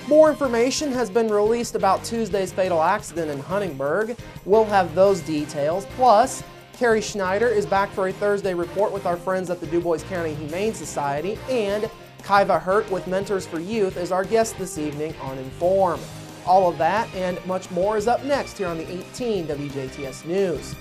More information has been released about Tuesday's fatal accident in Huntingburg. We'll have those details. Plus, Carrie Schneider is back for a Thursday report with our friends at the Du Bois County Humane Society, and Kaiva Hurt with Mentors for Youth is our guest this evening on Inform. All of that and much more is up next here on the 18 WJTS News.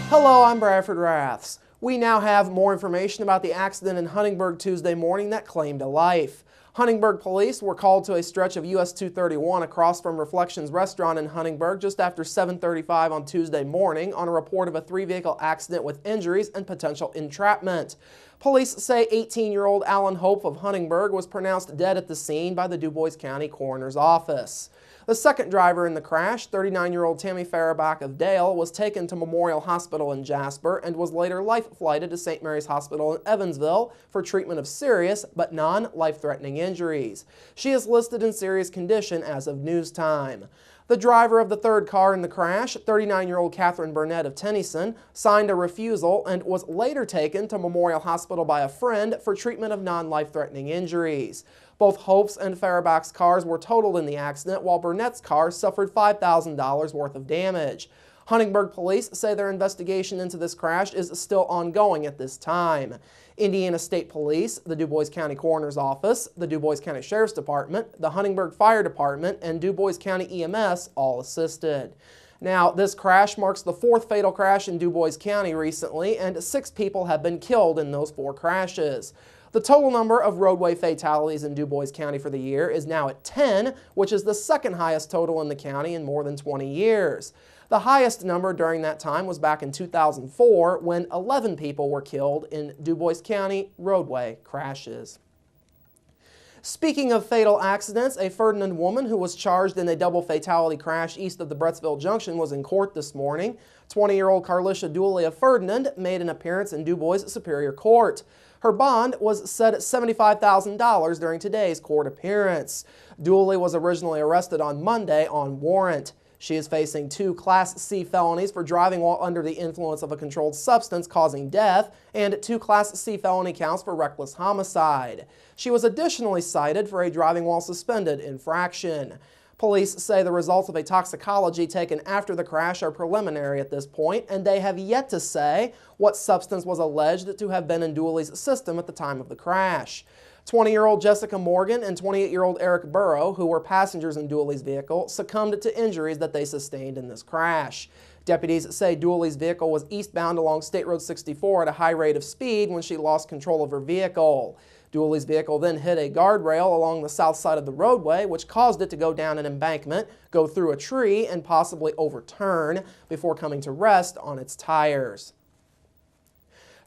Hello, I'm Bradford Raths. We now have more information about the accident in Huntingburg Tuesday morning that claimed a life. Huntingburg police were called to a stretch of US 231 across from Reflections Restaurant in Huntingburg just after 7:35 on Tuesday morning on a report of a three-vehicle accident with injuries and potential entrapment. Police say 18-year-old Alan Hope of Huntingburg was pronounced dead at the scene by the Du Bois County Coroner's Office. The second driver in the crash, 39-year-old Tammy Farabach of Dale, was taken to Memorial Hospital in Jasper and was later life-flighted to St. Mary's Hospital in Evansville for treatment of serious but non-life-threatening injuries. She is listed in serious condition as of news time. The driver of the third car in the crash, 39-year-old Catherine Burnett of Tennyson, signed a refusal and was later taken to Memorial Hospital by a friend for treatment of non-life-threatening injuries. Both Hope's and Farabach's cars were totaled in the accident, while Burnett's car suffered $5,000 worth of damage. Huntingburg police say their investigation into this crash is still ongoing at this time. Indiana State Police, the Du Bois County Coroner's Office, the Du Bois County Sheriff's Department, the Huntingburg Fire Department, and Du Bois County EMS all assisted. Now, this crash marks the fourth fatal crash in Du Bois County recently, and 6 people have been killed in those 4 crashes. The total number of roadway fatalities in Du Bois County for the year is now at 10, which is the second highest total in the county in more than 20 years. The highest number during that time was back in 2004 when 11 people were killed in Du Bois County roadway crashes. Speaking of fatal accidents, a Ferdinand woman who was charged in a double fatality crash east of the Brettsville Junction was in court this morning. 20-year-old Carlisha Dooley of Ferdinand made an appearance in Du Bois Superior Court. Her bond was set at $75,000 during today's court appearance. Dooley was originally arrested on Monday on warrant. She is facing 2 Class C felonies for driving while under the influence of a controlled substance causing death and 2 Class C felony counts for reckless homicide. She was additionally cited for a driving while suspended infraction. Police say the results of a toxicology taken after the crash are preliminary at this point, and they have yet to say what substance was alleged to have been in Dooley's system at the time of the crash. 20-year-old Jessica Morgan and 28-year-old Eric Burrow, who were passengers in Dooley's vehicle, succumbed to injuries that they sustained in this crash. Deputies say Dooley's vehicle was eastbound along State Road 64 at a high rate of speed when she lost control of her vehicle. Dooley's vehicle then hit a guardrail along the south side of the roadway, which caused it to go down an embankment, go through a tree, and possibly overturn before coming to rest on its tires.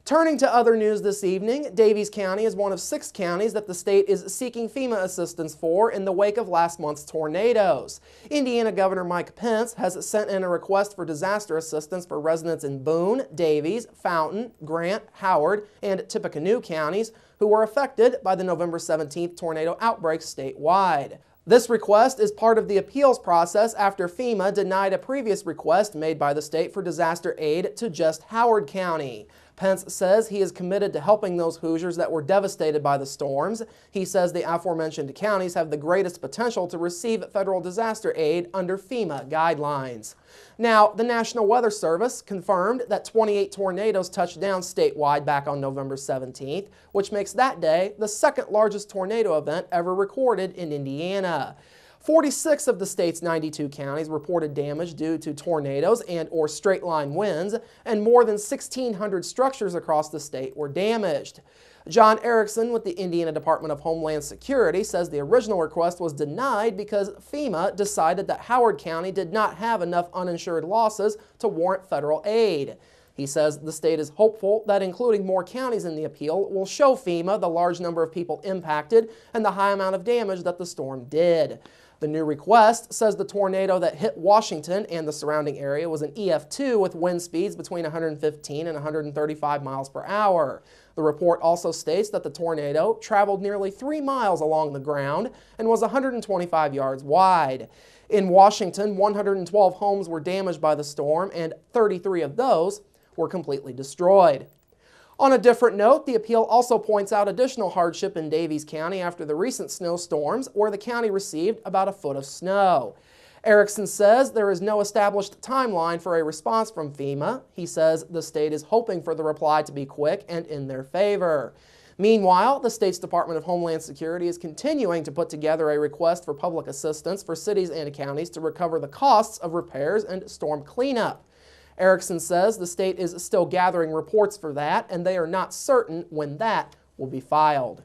Turning to other news this evening, Daviess County is one of 6 counties that the state is seeking FEMA assistance for in the wake of last month's tornadoes. Indiana Governor Mike Pence has sent in a request for disaster assistance for residents in Boone, Daviess, Fountain, Grant, Howard, and Tippecanoe counties who were affected by the November 17th tornado outbreaks statewide. This request is part of the appeals process after FEMA denied a previous request made by the state for disaster aid to just Howard County. Pence says he is committed to helping those Hoosiers that were devastated by the storms. He says the aforementioned counties have the greatest potential to receive federal disaster aid under FEMA guidelines. Now, the National Weather Service confirmed that 28 tornadoes touched down statewide back on November 17th, which makes that day the second largest tornado event ever recorded in Indiana. 46 of the state's 92 counties reported damage due to tornadoes and/or straight-line winds, and more than 1,600 structures across the state were damaged. John Erickson with the Indiana Department of Homeland Security says the original request was denied because FEMA decided that Howard County did not have enough uninsured losses to warrant federal aid. He says the state is hopeful that including more counties in the appeal will show FEMA the large number of people impacted and the high amount of damage that the storm did. The new request says the tornado that hit Washington and the surrounding area was an EF2 with wind speeds between 115 and 135 miles per hour. The report also states that the tornado traveled nearly 3 miles along the ground and was 125 yards wide. In Washington, 112 homes were damaged by the storm, and 33 of those were completely destroyed. On a different note, the appeal also points out additional hardship in Daviess County after the recent snowstorms, where the county received about a foot of snow. Erickson says there is no established timeline for a response from FEMA. He says the state is hoping for the reply to be quick and in their favor. Meanwhile, the state's Department of Homeland Security is continuing to put together a request for public assistance for cities and counties to recover the costs of repairs and storm cleanup. Erickson says the state is still gathering reports for that, and they are not certain when that will be filed.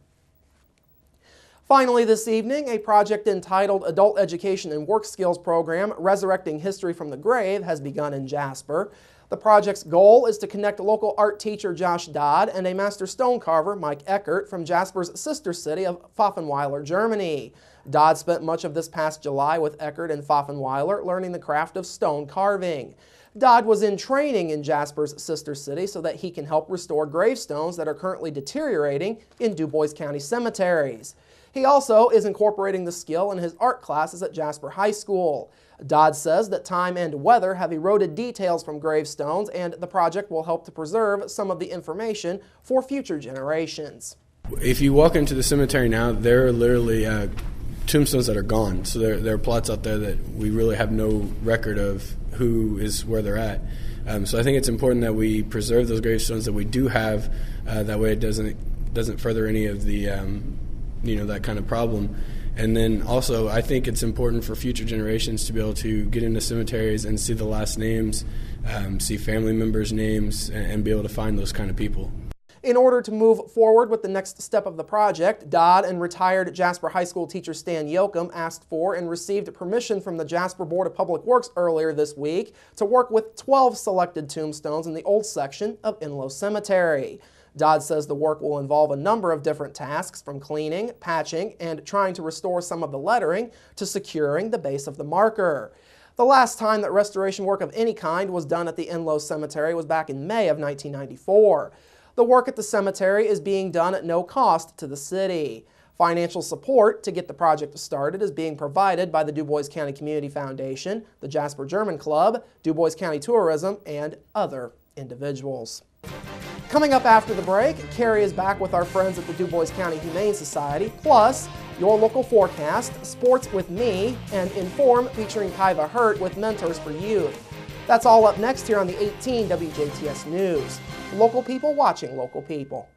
Finally this evening, a project entitled Adult Education and Work Skills Program Resurrecting History from the Grave has begun in Jasper. The project's goal is to connect local art teacher Josh Dodd and a master stone carver Mike Eckert from Jasper's sister city of Pfaffenweiler, Germany. Dodd spent much of this past July with Eckert in Pfaffenweiler learning the craft of stone carving. Dodd was in training in Jasper's sister city so that he can help restore gravestones that are currently deteriorating in DuBois County cemeteries. He also is incorporating the skill in his art classes at Jasper High School. Dodd says that time and weather have eroded details from gravestones, and the project will help to preserve some of the information for future generations. If you walk into the cemetery now, there are literally tombstones that are gone. So there are plots out there that we really have no record of who is where they're at. So I think it's important that we preserve those gravestones that we do have. That way it doesn't further any of the that kind of problem. And then also I think it's important for future generations to be able to get into cemeteries and see the last names, see family members' names, and be able to find those kind of people. In order to move forward with the next step of the project, Dodd and retired Jasper High School teacher Stan Yoakum asked for and received permission from the Jasper Board of Public Works earlier this week to work with 12 selected tombstones in the old section of Inlow Cemetery. Dodd says the work will involve a number of different tasks, from cleaning, patching, and trying to restore some of the lettering to securing the base of the marker. The last time that restoration work of any kind was done at the Inlow Cemetery was back in May of 1994. The work at the cemetery is being done at no cost to the city. Financial support to get the project started is being provided by the DuBois County Community Foundation, the Jasper German Club, DuBois County Tourism, and other individuals. Coming up after the break, Carrie is back with our friends at the DuBois County Humane Society, plus your local forecast, sports with me, and Inform featuring Kaiva Hurt with Mentors for Youth. That's all up next here on the 18 WJTS News. Local people watching local people.